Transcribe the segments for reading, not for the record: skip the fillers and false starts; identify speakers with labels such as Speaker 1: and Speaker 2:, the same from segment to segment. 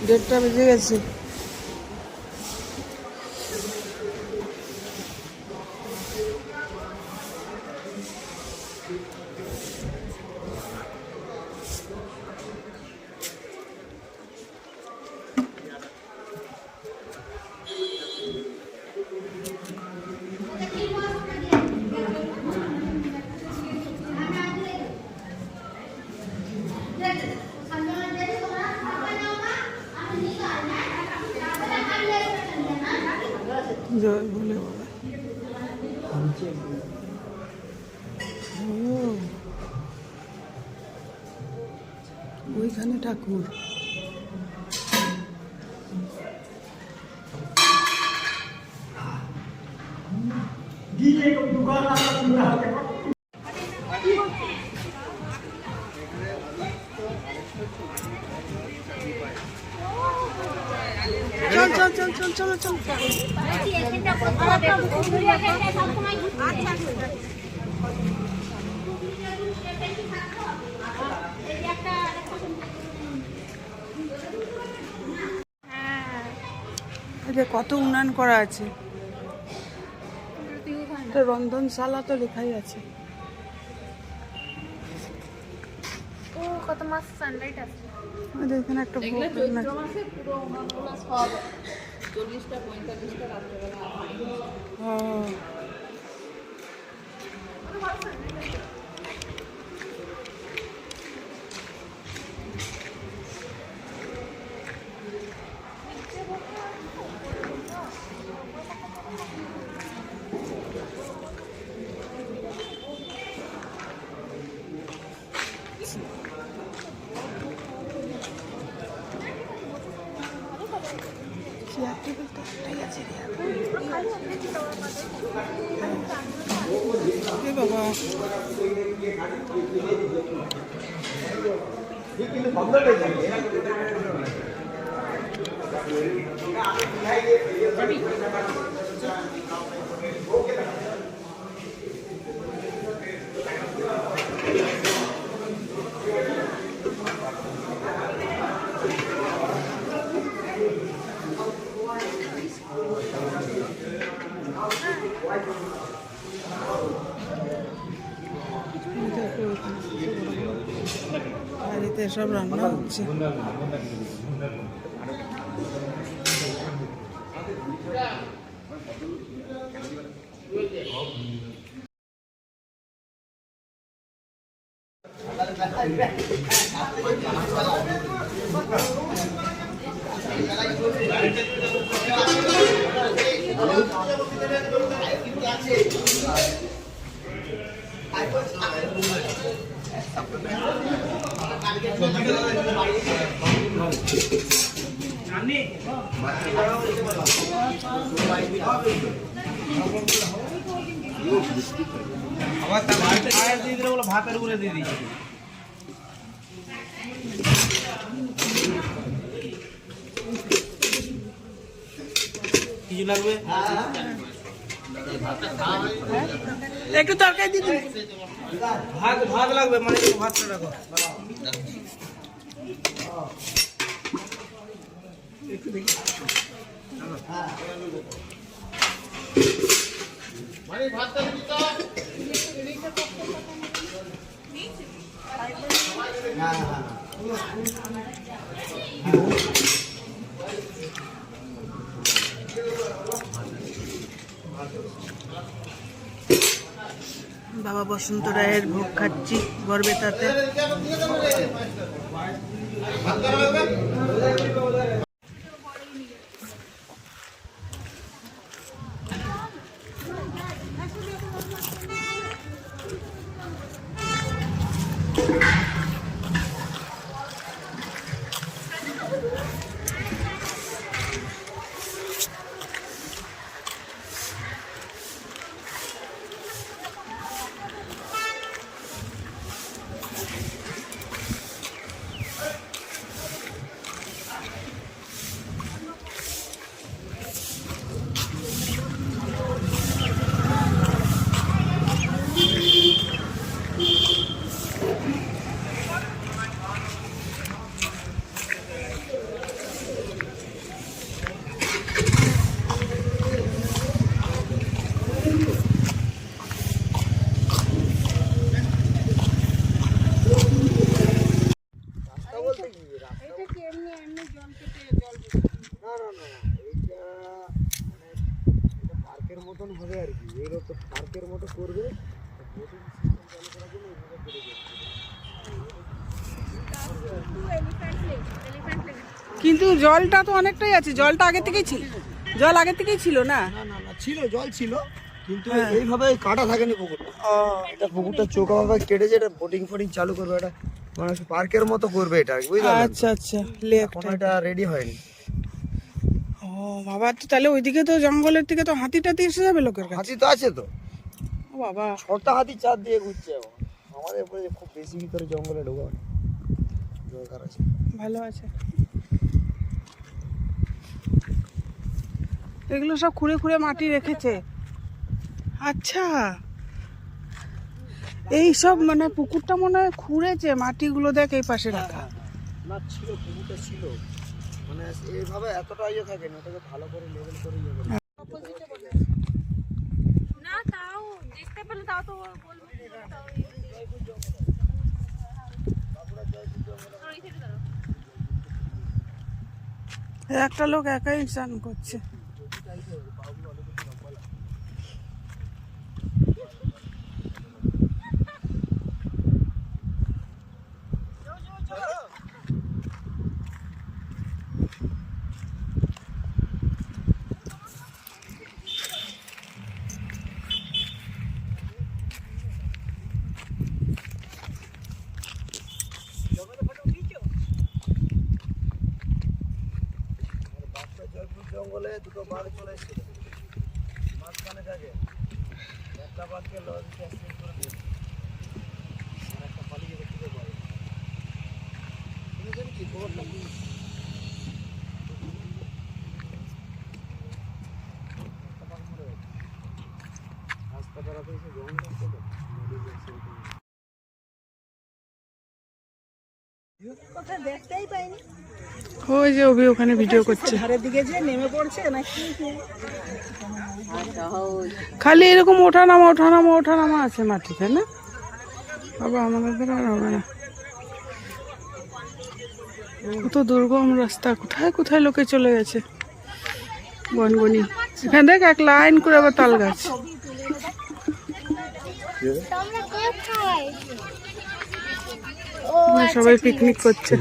Speaker 1: 1:30 বেজে গেছে। জয় ভোলে বাবা। ওইখানে ঠাকুর। চল চল চল চল চলো চল। কত উন্নয়ন করা আছে, রন্ধনশালা তো লেখাই আছে।
Speaker 2: কত মাস সানলাইট আছে
Speaker 1: এখানে একটা
Speaker 2: পুরো মাসে পুরো উন্নয়নগুলো সব 40টা 45টা রাত্রেবেলা
Speaker 1: বাবা বাড়িতে সব রান্না হচ্ছে।
Speaker 3: ভাতের উপরে দিয়ে দিই কিছু লাগবে
Speaker 1: একটু তরকারি দিদি।
Speaker 3: ভাত ভাত লাগবে মানে ভাতটা রাখো একটু দেখি মানে ভাতটা দিতে
Speaker 1: বাবা বসন্ত রায়ের ভোগ খাচ্ছি গড়বেতাতে।
Speaker 4: মতন হবে আর কি, এগুলো তো পার্কের মতো করবে।
Speaker 1: কিন্তু জলটা তো অনেকটাই আছে, জলটা আগে থেকেই ছিল, জল আগে থেকেই ছিল না?
Speaker 4: না না না, ছিল, জল ছিল, কিন্তু এইভাবে কাটা থাকেনি পুকুরটা। এটা পুকুরটা চোখাভাবে কেটেছে, এটা বোটিং ফোটিং চালু করবে, এটা মানে পার্কের মতো করবে এটা, বুঝলেন?
Speaker 1: আচ্ছা আচ্ছা, লেক
Speaker 4: এখনো এটা রেডি হয়নি।
Speaker 1: ও বাবা, তো তাহলে ওইদিকে তো জঙ্গলের দিকে তো হাতি টাতি এসে যাবে লোকের কাছে।
Speaker 4: হাতি তো আছে তো,
Speaker 1: ও বাবা,
Speaker 4: 6টা হাতি চার দিয়ে ঘুরছে এখন। আমাদের উপরে খুব বেশি ভিতরে জঙ্গলে ঢোকা দরকার আছে।
Speaker 1: ভালো আছে। এগুলো সব খুঁড়ে খুঁড়ে মাটি রেখেছে। আচ্ছা, এই সব মানে পুকুরটা মনে হয় খুঁড়েছে, মাটিগুলো দেখ এই পাশে রাখা।
Speaker 4: না ছিল, পুকুরটা ছিল, মানে এইভাবে এতটা ইয়ে থাকে না, ওটাকে ভালো করে লেভেল করে ইয়ে করে।
Speaker 2: না তাও দেখতে পেলে তাও তো বলবো।
Speaker 1: একটা লোক একাই স্নান করছে।
Speaker 4: জঙ্গলে দুটো বাঘ চলে এসেছিল মাঝখানে থাকে, একটা বাঘকে লরিতে অ্যাক্সিডেন্ট করে দিয়েছে, আর একটা পালিয়ে গেছে থেকে বাঘ। শুনেছেন কি খবরটা? একটা বাঘ মরে গেছে, হাসপাতালে এসে জঙ্গল ছিল,
Speaker 2: কোথায় দেখতেই পাইনি।
Speaker 1: ওই যে অভি ওখানে ভিডিও করছে,
Speaker 2: ধারের দিকে যে নেমে পড়ছে নাকি?
Speaker 1: খালি এরকম ওঠানামা ওঠানামা ওঠানামা আছে মাটিতে না বাবা, আমাদের দ্বারা আর হবে না। কত দুর্গম রাস্তা, কোথায় কোথায় লোকে চলে গেছে বনবনি। এখানে দেখ এক লাইন করে আবার তাল গাছ। সবাই পিকনিক করছে।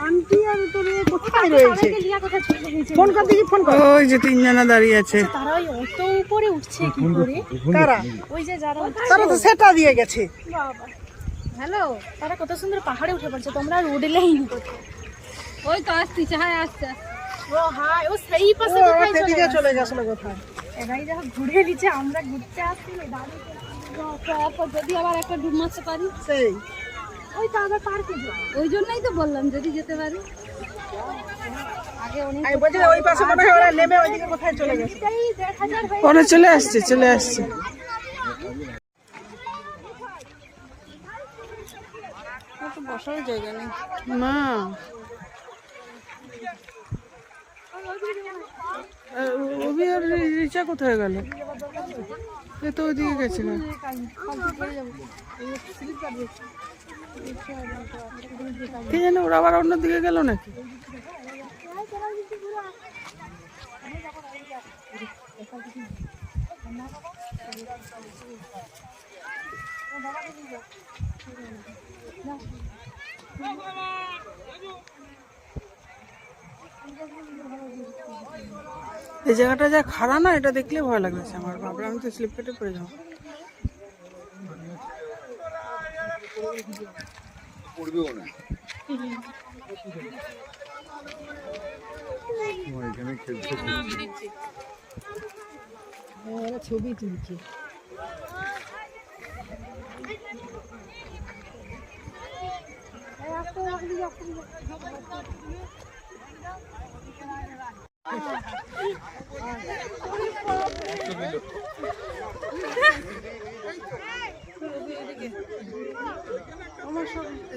Speaker 2: আন্টি আর তোর কোথায় রয়েছে? ফোন কর দেখি, ফোন কর।
Speaker 1: ওই যে তিনজনা দাঁড়িয়ে আছে।
Speaker 2: তারা ওই অত উপরে উঠছে কি করে?
Speaker 1: কারা?
Speaker 2: ওই যে যারা
Speaker 1: তারা তো সেটা দিয়ে গেছে।
Speaker 2: বাবা, হ্যালো, তারা কত সুন্দর পাহাড়ে উঠে পড়ছে, তোমরা আর উঠলেই নি। ওই তো আসছে, হ্যাঁ আসছে। ও হাই, ও সেই পাশে কোথায়
Speaker 1: চলে গেছিল কোথায়?
Speaker 2: এরাই যা ঘুরে নিচে, আমরা ঘুরতে আসছি দাঁড়িয়ে। তারপর যদি আবার একটা ডুব মারতে পারি,
Speaker 1: সেই
Speaker 2: ওই তো আবার পার্কে যাই, ওই জন্যই তো বললাম যদি যেতে পারি। আগে অনেক
Speaker 1: ওই পাশে মনে হয় ওরা নেমে ওইদিকে কোথায় চলে গেছে।
Speaker 2: 1000 হয়ে
Speaker 1: ওরা চলে আসছে, চলে আসছে। বসার জায়গা নেই না। অভি আর রিচা কোথায় গেল? এ তো ওইদিকে গেছে না। কে জানে, ওরা আবার অন্যদিকে গেল নাকি? এই জায়গাটা যা খাড়া না, এটা দেখলে ভয় লাগছে আমার। বাবা, আমি তো স্লিপ কেটে পড়ে যাবো। ছবি তুলছে।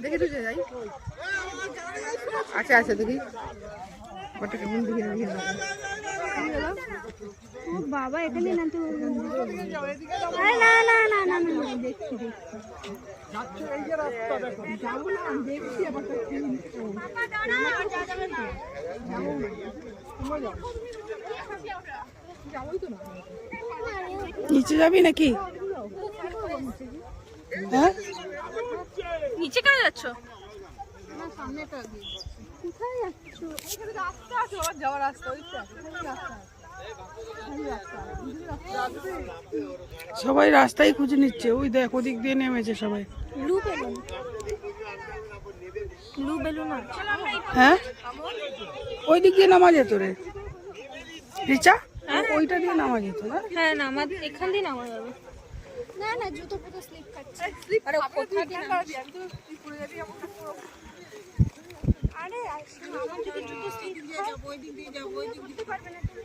Speaker 1: দেখি তো যাই। আচ্ছা আচ্ছা দেখি। ব্যাপারটা কেমন দিকে নিয়ে
Speaker 2: ও বাবা এখানে না তো আরে না না না না না দেখছি দেখছি
Speaker 4: যাচ্ছে এই যে রাস্তা দেখো
Speaker 1: যাবো না দেখছি ব্যাপারটা নিচে যাবি নাকি? হ্যাঁ
Speaker 2: নিচে কেন যাচ্ছ? না সামনেটা দিয়ে কোথায় যাচ্ছ? এখানে রাস্তা আছে, আবার যাওয়ার রাস্তা ওইটা
Speaker 1: সবাই রাস্তায় খুঁজে নিচ্ছে। ওই দেখ ওদিক দিয়ে নেমেছে সবাই।
Speaker 2: ব্লু বেলুন ব্লু বেলুন আছে।
Speaker 1: হ্যাঁ ওই দিক দিয়ে নামা যেত রে রিচা, ওইটা দিয়ে নামা যেত না?
Speaker 2: হ্যাঁ না আমাদের এখান দিয়ে নামা যাবে। না না জুতো পুরো স্লিপ খাচ্ছে। আরে কোথায় দিয়ে নামছি? আরে আমার যদি জুতো স্লিপ দিয়ে যাব ওই দিক দিয়ে যাব ওই দিক দিতে পারবে না তুমি।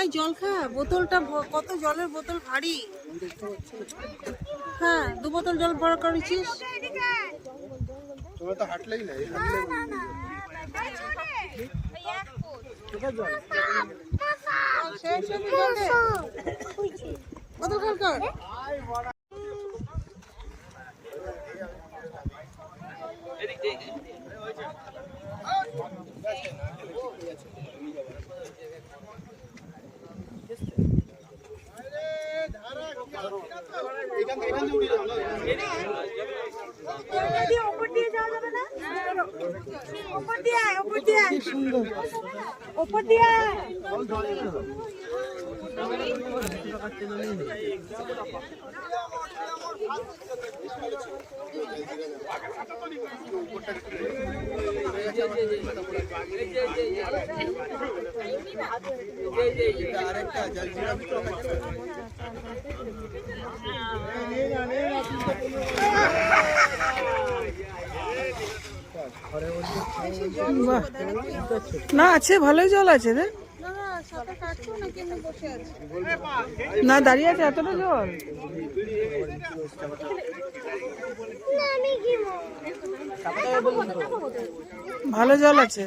Speaker 5: এই জল খা, বোতলটা কত জলের বোতল ভারী। হ্যাঁ 2 বোতল জল বড় করেছিস।
Speaker 4: তোমরা তো হাঁটলেই না
Speaker 5: বোতল খাল কর।
Speaker 1: কি সুন্দর। বাহ। না আছে, ভালোই জল আছে রে। না দাঁড়িয়ে আছে এতটা জল। ভালো জল আছে।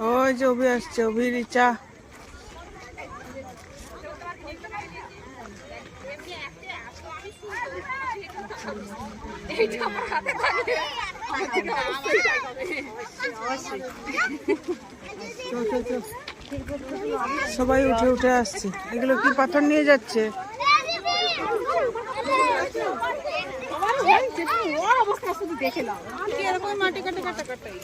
Speaker 1: ওই যে অভি আসছে, অভি রিচা। সবাই উঠে উঠে আসছে। এগুলো কি পাথর নিয়ে যাচ্ছে?
Speaker 5: মাটি কাটা কাটা কাটাই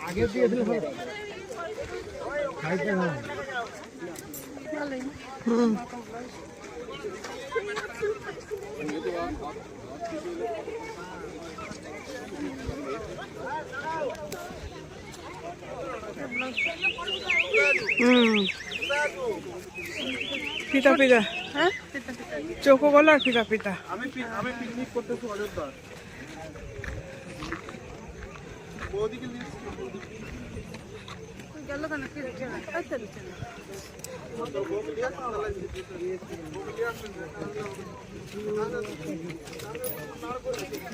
Speaker 4: আগে দিয়ে দিলে হবে।
Speaker 1: পিতা পিতা, হ্যাঁ চোখো বলো আর পিতা পিতা।
Speaker 4: আমি পিকনিক করতেছি অযোধ্যা। ওদিকে
Speaker 5: গেল কেন কি আচ্ছা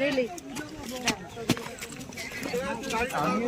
Speaker 5: রেলি
Speaker 4: আমি